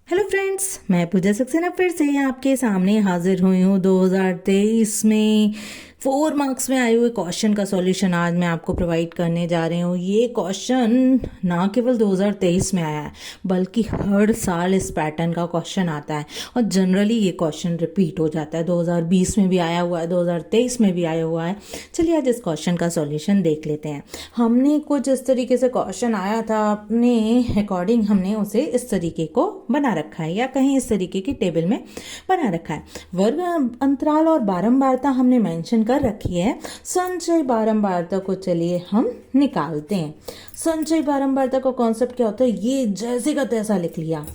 Hello friends, मैं पूजा सक्सेना फिर से आपके सामने हाजिर हुई हूँ 2023 में 4 मार्क्स में आए हुए क्वेश्चन का सॉल्यूशन आज मैं आपको प्रोवाइड करने जा रही हूँ। ये क्वेश्चन ना केवल 2023 में आया है बल्कि हर साल इस पैटर्न का क्वेश्चन आता है और जनरली ये क्वेश्चन रिपीट हो जाता है। 2020 में भी आया हुआ है, 2023 में भी आया हुआ है। चलिए आज इस क्वेश्चन का सॉल्यूशन देख लेते हैं। हमने कुछ इस तरीके से क्वेश्चन आया था, अपने अकॉर्डिंग हमने उसे इस तरीके को बना रखा है या कहीं इस तरीके की टेबल में बना रखा है। वर्ग अंतराल और बारंबारता हमने मेंशन कर रखी है। संचय बारंबारता को चलिए हम निकालते हैं। संचय बारंबारता का कॉन्सेप्ट क्या होता है, ये जैसे का तैसा लिख लिया,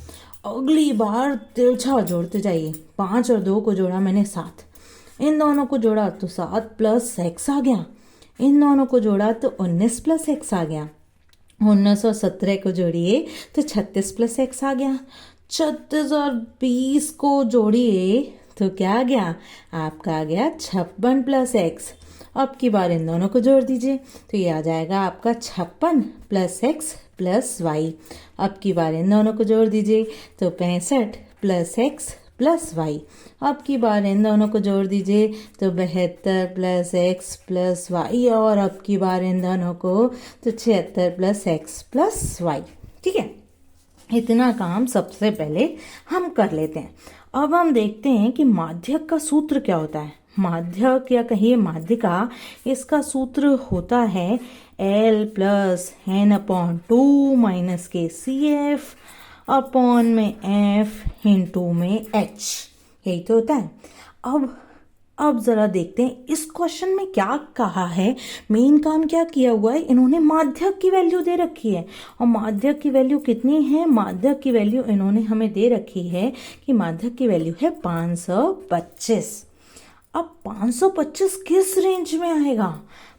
अगली बार तिरछा जोड़ते जाइए। 5 और 2 को जोड़ा मैंने 7, इन दोनों को जोड़ा तो 7 प्लस x आ गया, इन दोनों को जोड़ा तो 19 प्लस x आ गया, 19 और 17 को जोड़िए तो 36 प्लस x आ गया, 36 और 20 को जोड़िए तो क्या आ गया, आपका आ गया 56 प्लस x। अब की बार इन दोनों को जोड़ दीजिए तो ये आ जाएगा आपका 56 प्लस x प्लस y। अब की बार इन दोनों को जोड़ दीजिए तो 65 प्लस x प्लस y। अब की बार इन दोनों को जोड़ दीजिए तो 72 प्लस x प्लस y, और अब की बार इन दोनों को तो 76 प्लस x प्लस y। ठीक है, इतना काम सबसे पहले हम कर लेते हैं। अब हम देखते हैं कि माध्यक का सूत्र क्या होता है। माध्यक या कहिए माध्यिका, इसका सूत्र होता है L plus n upon 2 minus के सी एफ अपॉन में F इंटू में H, यही तो होता है। अब जरा देखते हैं इस क्वेश्चन में क्या कहा है। मेन काम क्या किया हुआ है, इन्होंने माध्यक की वैल्यू दे रखी है और माध्यक की वैल्यू कितनी है, माध्यक की वैल्यू इन्होंने हमें दे रखी है कि माध्यक की वैल्यू है 525। अब 525 किस रेंज में आएगा,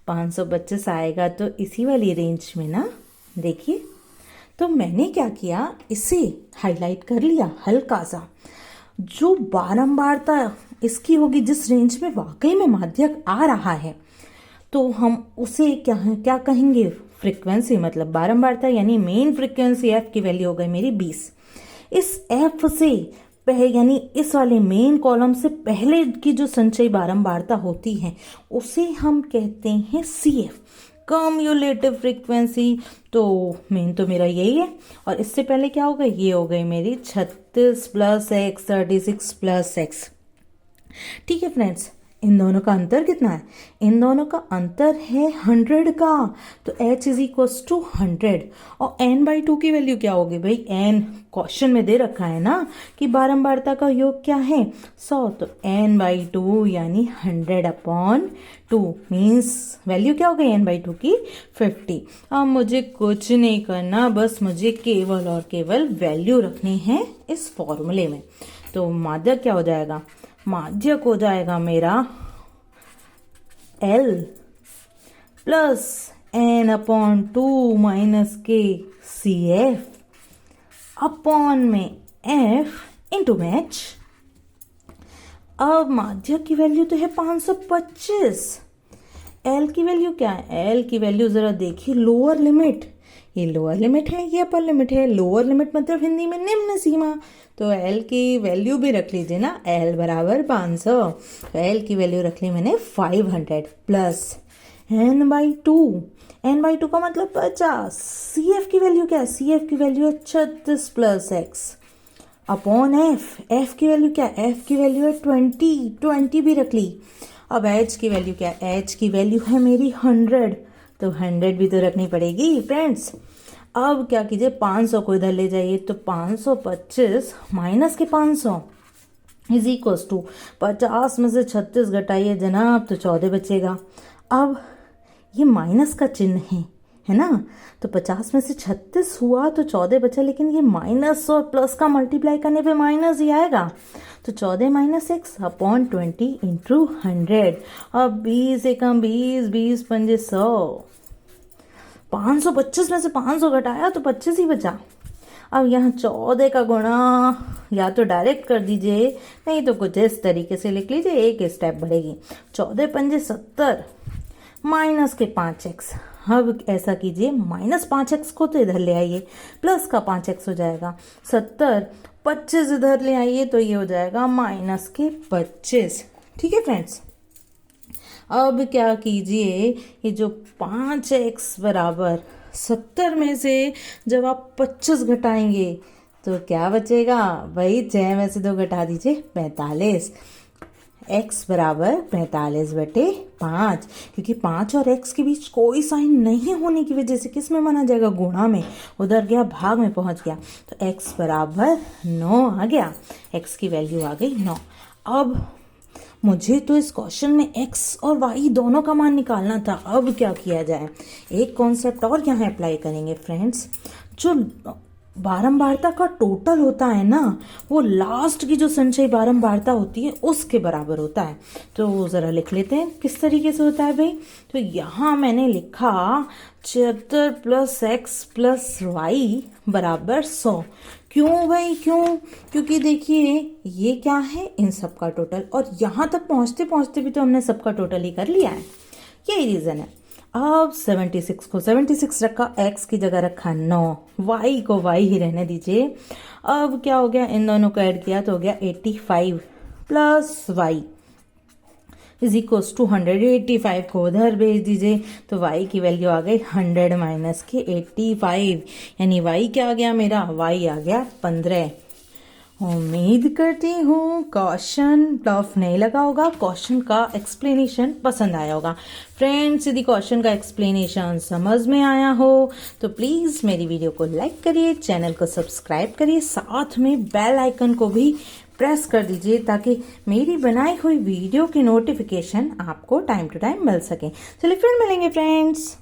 525 आएगा तो इसी वाली रेंज में ना। देखिए, तो मैंने क्या किया, इसे हाईलाइट कर लिया हल्का सा। जो बारंबारता इसकी होगी जिस रेंज में वाकई में माध्यक आ रहा है, तो हम उसे क्या कहेंगे, फ्रीक्वेंसी, मतलब बारंबारता यानी मेन फ्रीक्वेंसी f की वैल्यू हो गई मेरी 20। इस f से यानी इस वाले मेन कॉलम से पहले की जो संचयी बारंबारता होती है उसे हम कहते हैं CF, कम्युलेटिव फ्रीक्वेंसी। तो मेन तो मेरा यही है, और इससे पहले क्या हो गई, ये हो गई मेरी 36 प्लस x 36 प्लस x। ठीक है फ्रेंड्स, इन दोनों का अंतर कितना है, इन दोनों का अंतर है 100 का, तो h इज इक्वल्स टू 100। और n/2 की वैल्यू क्या होगी भाई, n क्वेश्चन में दे रखा है ना कि बारंबारता का योग क्या है 100, तो n/2 यानी 100 अपॉन 2 मीन्स वैल्यू क्या हो गई n/2 की 50। अब मुझे कुछ नहीं करना, बस मुझे केवल और केवल वैल्यू रखनी है इस फॉर्मूले में। तो माध्यक क्या हो जाएगा, माध्यक हो जाएगा मेरा L plus n upon 2 minus के सी एफ अपॉन में F इंटू में H। अब माध्यक की वैल्यू तो है 525, L की वैल्यू क्या है, L की वैल्यू जरा देखिए, लोअर लिमिट, ये लोअर लिमिट है, ये अपर लिमिट है। लोअर लिमिट मतलब हिंदी में निम्न सीमा, तो L की वैल्यू भी रख लीजिए ना, L बराबर 500, तो L की वैल्यू रख ली मैंने 500 प्लस n/2, n/2 का मतलब 50। CF की वैल्यू क्या है, CF की वैल्यू है 36 प्लस x अपॉन F की वैल्यू क्या है, F की वैल्यू है 20 भी रख ली। अब H की वैल्यू क्या है, H की वैल्यू है मेरी 100, तो 100 भी तो रखनी पड़ेगी फ्रेंड्स। अब क्या कीजिए, 500 को इधर ले जाइए, तो 525 माइनस के 500 इज इक्वल्स टू 50 में से 36 घटाइए जनाब तो 14 बचेगा। अब ये माइनस का चिन्ह है ना, तो 50 में से 36 हुआ तो 14 बचा, लेकिन ये माइनस और प्लस का मल्टीप्लाई करने पे माइनस ही आएगा, तो 14 माइनस x अपॉन 20 इंटू 100। अब 20 एकम 20, 20 पंजे 100, 525 में से 500 घटाया तो 25 ही बचा। अब यहाँ 14 का गुणा या तो डायरेक्ट कर दीजिए, नहीं तो कुछ इस तरीके से लिख लीजिए, एक स्टेप बढ़ेगी। 14 पंजे 70 माइनस के 5x, अब ऐसा कीजिए, -5x को तो इधर ले आइए, प्लस का 5x हो जाएगा 70, 25 इधर ले आइए तो ये हो जाएगा -25। ठीक है फ्रेंड्स, अब क्या कीजिए, ये जो 5x बराबर 70 में से जब आप 25 घटाएंगे तो क्या बचेगा भाई, 6 में से 2 घटा दीजिए 45। x बराबर 45/5, क्योंकि 5 और x के बीच कोई साइन नहीं होने की वजह से किस में माना जाएगा, गुणा में, उधर गया भाग में पहुंच गया, तो x बराबर 9 आ गया, x की वैल्यू आ गई 9। अब मुझे तो इस क्वेश्चन में x और y दोनों का मान निकालना था। अब क्या किया जाए, एक कॉन्सेप्ट और यहाँ अप्लाई करेंगे फ्रेंड्स, जो बारंबारता का टोटल होता है ना, वो लास्ट की जो संचयी बारंबारता होती है उसके बराबर होता है। तो वो ज़रा लिख लेते हैं किस तरीके से होता है भाई। तो यहाँ मैंने लिखा 76 + x + y बराबर 100। क्यों भाई, क्यों? क्योंकि देखिए ये क्या है, इन सब का टोटल, और यहाँ तक पहुँचते पहुँचते भी तो हमने सबका टोटल ही कर लिया है, यही रीज़न है। अब 76 को 76 रखा, x की जगह रखा 9, y को y ही रहने दीजिए। अब क्या हो गया, इन दोनों को ऐड किया तो हो गया 85 + y इज इक्वल्स टू 100। 85 को उधर भेज दीजिए तो y की वैल्यू आ गई 100 - के 85, यानी y क्या आ गया मेरा, y आ गया 15। उम्मीद करती हूँ क्वेश्चन टफ नहीं लगा होगा, क्वेश्चन का एक्सप्लेनेशन पसंद आया होगा। फ्रेंड्स, यदि क्वेश्चन का एक्सप्लेनेशन समझ में आया हो तो प्लीज़ मेरी वीडियो को लाइक करिए, चैनल को सब्सक्राइब करिए, साथ में बेल आइकन को भी प्रेस कर दीजिए ताकि मेरी बनाई हुई वीडियो की नोटिफिकेशन आपको टाइम टू टाइम मिल सके। चलिए फिर मिलेंगे फ्रेंड्स।